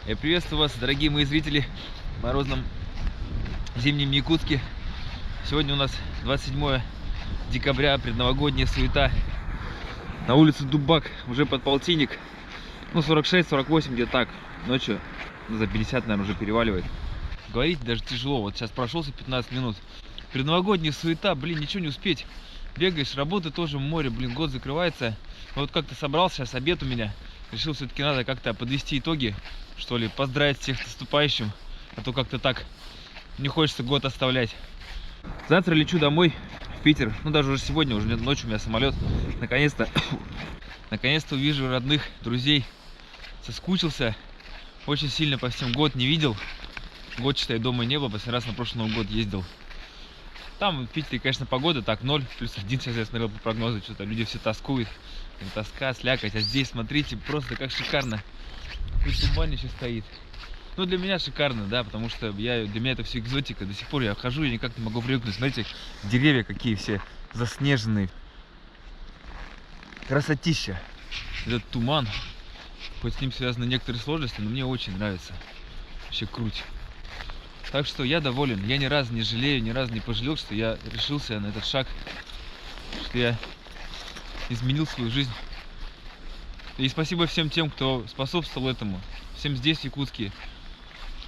Я приветствую вас, дорогие мои зрители, в морозном зимнем Якутске. Сегодня у нас 27 декабря, предновогодняя суета. На улице Дубак, уже под полтинник. Ну, 46-48, где-то так. Ночью, за 50, наверное, уже переваливает. Говорить даже тяжело. Вот сейчас прошелся 15 минут. Предновогодняя суета, блин, ничего не успеть. Бегаешь, работы тоже в море, блин, год закрывается. Вот как-то собрался, сейчас обед у меня. Решил, все-таки надо как-то подвести итоги, что ли, поздравить всех с наступающим. А то как-то так не хочется год оставлять. Завтра лечу домой, в Питер. Ну, даже уже сегодня, уже ночью у меня самолет. Наконец-то увижу родных, друзей. Соскучился. Очень сильно по всем год не видел. Год, считай, дома не был. Последний раз на прошлый Новый год ездил. Там в Питере, конечно, погода так 0, +1, сейчас я смотрел по прогнозу, что-то люди все тоскуют. Тоска, слякоть, а здесь, смотрите, просто как шикарно. Тут туманище стоит. Ну, для меня шикарно, да, потому что для меня это все экзотика. До сих пор я хожу и никак не могу привыкнуть. Знаете, деревья какие все заснеженные. Красотища. Этот туман, хоть с ним связаны некоторые сложности, но мне очень нравится. Вообще круть. Так что я доволен. Я ни разу не жалею, ни разу не пожалел, что я решился на этот шаг, что я изменил свою жизнь. И спасибо всем тем, кто способствовал этому. Всем здесь, в Якутске,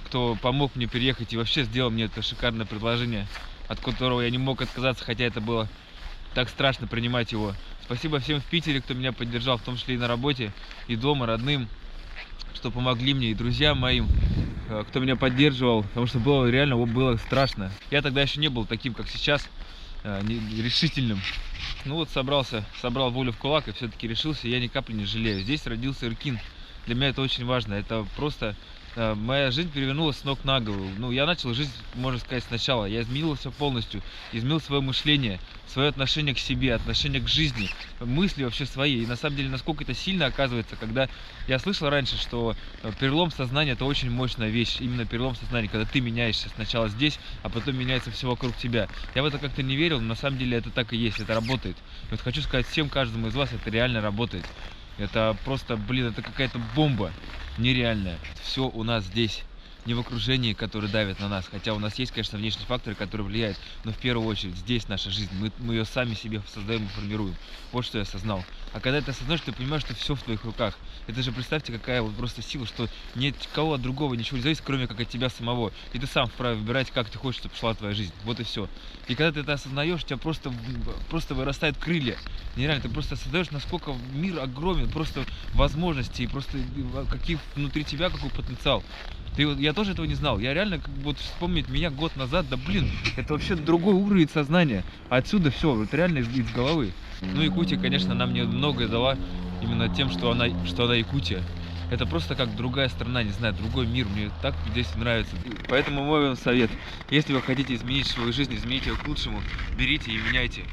кто помог мне переехать и вообще сделал мне это шикарное предложение, от которого я не мог отказаться, хотя это было так страшно принимать его. Спасибо всем в Питере, кто меня поддержал, в том числе и на работе, и дома, родным, что помогли мне, и друзьям моим, кто меня поддерживал, потому что было страшно. Я тогда еще не был таким, как сейчас, решительным. Ну вот собрал волю в кулак и все-таки решился, я ни капли не жалею. Здесь родился Эркин. Для меня это очень важно. Это просто моя жизнь перевернулась с ног на голову. Ну, я начал жить, можно сказать, сначала. Я изменил все полностью, изменил свое мышление, свое отношение к себе, отношение к жизни, мысли вообще свои. И на самом деле, насколько это сильно оказывается, когда я слышал раньше, что перелом сознания — это очень мощная вещь. Именно перелом сознания, когда ты меняешься сначала здесь, а потом меняется все вокруг тебя. Я в это как-то не верил, но на самом деле это так и есть, это работает. И вот хочу сказать всем, каждому из вас, это реально работает. Это просто, блин, это какая-то бомба нереальная. Все у нас здесь, не в окружении, которое давит на нас. Хотя у нас есть, конечно, внешние факторы, которые влияют. Но в первую очередь здесь наша жизнь. Мы ее сами себе создаем и формируем. Вот что я осознал. А когда ты осознаешь, ты понимаешь, что все в твоих руках. Это же представьте, какая вот просто сила, что ни от кого от другого ничего не зависит, кроме как от тебя самого. И ты сам вправе выбирать, как ты хочешь, чтобы шла твоя жизнь. Вот и все. И когда ты это осознаешь, у тебя просто вырастают крылья. Нереально, ты просто осознаешь, насколько мир огромен, просто возможностей, и просто какие внутри тебя, какой потенциал. Я тоже этого не знал. Я реально, как вот вспомнить меня год назад, да блин, это вообще другой уровень сознания. А отсюда все, это реально из головы. Ну, Якутия, конечно, она мне многое дала именно тем, что она Якутия. Это просто как другая страна, не знаю, другой мир. Мне так здесь нравится. Поэтому мой вам совет. Если вы хотите изменить свою жизнь, изменить ее к лучшему, берите и меняйте.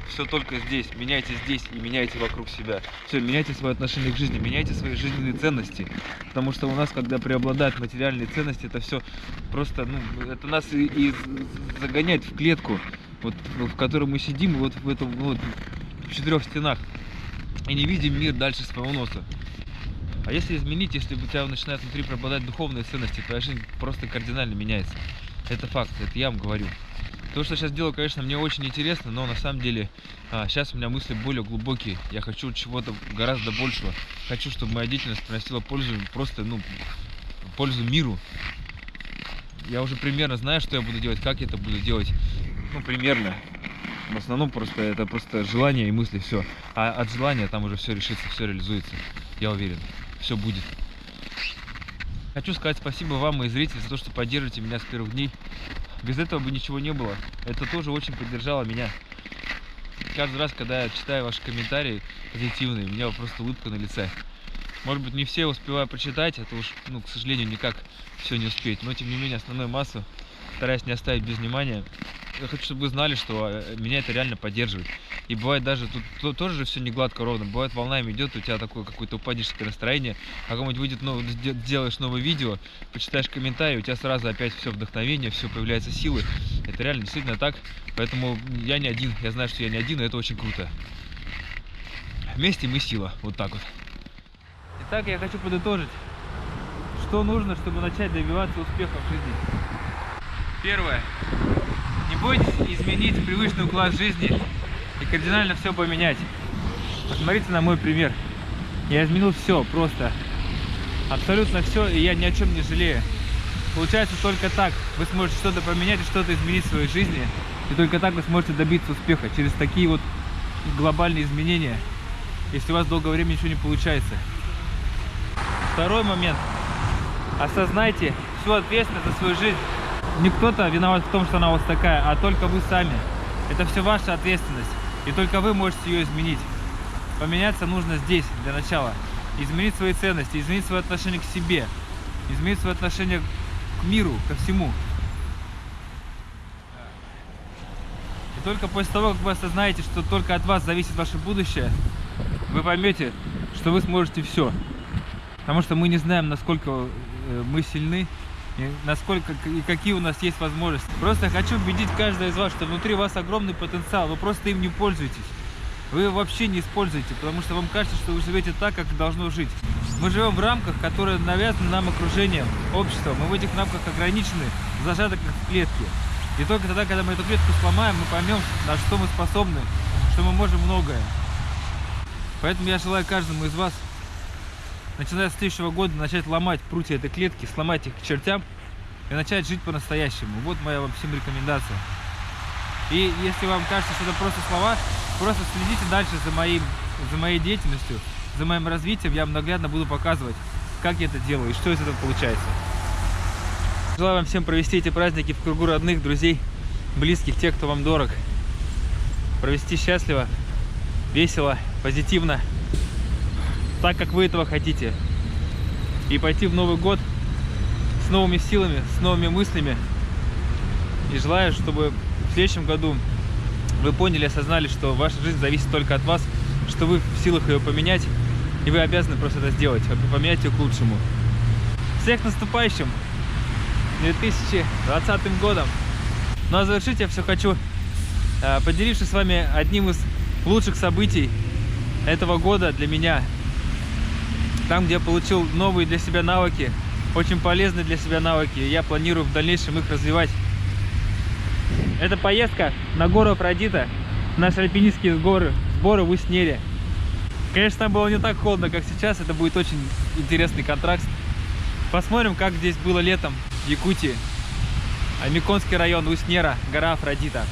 Все только здесь. Меняйте здесь и меняйте вокруг себя. Все, меняйте свое отношение к жизни, меняйте свои жизненные ценности. Потому что у нас, когда преобладают материальные ценности, это все просто, ну, это нас и загоняет в клетку, вот, в которой мы сидим, вот в этом, вот, в 4 стенах. И не видим мир дальше своего носа. А если изменить, если у тебя начинают внутри преобладать духовные ценности, твоя жизнь просто кардинально меняется. Это факт, это я вам говорю. То, что сейчас делаю, конечно, мне очень интересно, но на самом деле сейчас у меня мысли более глубокие. Я хочу чего-то гораздо большего. Хочу, чтобы моя деятельность приносила пользу, просто, ну, пользу миру. Я уже примерно знаю, что я буду делать, как я это буду делать. Ну, примерно. В основном это просто желание и мысли, все. А от желания там уже все решится, все реализуется. Я уверен. Все будет. Хочу сказать спасибо вам, мои зрители, за то, что поддерживаете меня с первых дней. Без этого бы ничего не было. Это тоже очень поддержало меня. Каждый раз, когда я читаю ваши комментарии позитивные, у меня просто улыбка на лице. Может быть, не все успеваю прочитать, это уж, ну, к сожалению, никак все не успеть. Но, тем не менее, основную массу стараюсь не оставить без внимания. Я хочу, чтобы вы знали, что меня это реально поддерживает. И бывает даже, тут тоже же все не гладко ровно. Бывает, волнами идет, у тебя такое какое-то упадническое настроение. А кому-нибудь выйдет, делаешь новое видео, почитаешь комментарии, у тебя сразу опять все вдохновение, все появляются силы. Это реально действительно так. Поэтому я не один. Я знаю, что я не один, и это очень круто. Вместе мы сила. Вот так вот. Итак, я хочу подытожить, Что нужно, чтобы начать добиваться успеха в жизни? Первое. Не бойтесь изменить привычный уклад жизни и кардинально все поменять. Посмотрите на мой пример. Я изменил все, просто абсолютно все, и я ни о чем не жалею. Получается, только так вы сможете что-то поменять и что-то изменить в своей жизни. И только так вы сможете добиться успеха, через такие вот глобальные изменения, если у вас долгое время ничего не получается. Второй момент. Осознайте всю ответственность за свою жизнь. Не кто-то виноват в том, что она у вас такая, а только вы сами. Это все ваша ответственность, и только вы можете ее изменить. Поменяться нужно здесь, для начала. Изменить свои ценности, изменить свое отношение к себе, изменить свое отношение к миру, ко всему. И только после того, как вы осознаете, что только от вас зависит ваше будущее, вы поймете, что вы сможете все. Потому что мы не знаем, насколько мы сильны, и насколько и какие у нас есть возможности. Просто хочу убедить каждого из вас, что внутри вас огромный потенциал, вы просто им не пользуетесь. Вы его вообще не используете, потому что вам кажется, что вы живете так, как должно жить. Мы живем в рамках, которые навязаны нам окружением, обществом. Мы в этих рамках ограничены, зажаты как в клетке. И только тогда, когда мы эту клетку сломаем, мы поймем, на что мы способны, что мы можем многое. Поэтому я желаю каждому из вас, начиная с следующего года, начать ломать прутья этой клетки, сломать их к чертям и начать жить по-настоящему. Вот моя вам всем рекомендация. И если вам кажется, что это просто слова, просто следите дальше за моей деятельностью, за моим развитием. Я вам наглядно буду показывать, как я это делаю и что из этого получается. Желаю вам всем провести эти праздники в кругу родных, друзей, близких, тех, кто вам дорог. Провести счастливо, весело, позитивно, так, как вы этого хотите. И пойти в Новый год с новыми силами, с новыми мыслями. И желаю, чтобы в следующем году вы поняли, осознали, что ваша жизнь зависит только от вас, что вы в силах ее поменять, и вы обязаны просто это сделать, поменять ее к лучшему. Всех с наступающим 2020 годом! Ну а завершить я все хочу, поделившись с вами одним из лучших событий этого года для меня. Там, где я получил новые для себя навыки, очень полезные для себя навыки, и я планирую в дальнейшем их развивать. Это поездка на гору Афродита, наши альпинистские сборы в Уснере. Конечно, там было не так холодно, как сейчас, это будет очень интересный контраст. Посмотрим, как здесь было летом в Якутии. Миконский район, Уснера, гора Афродита.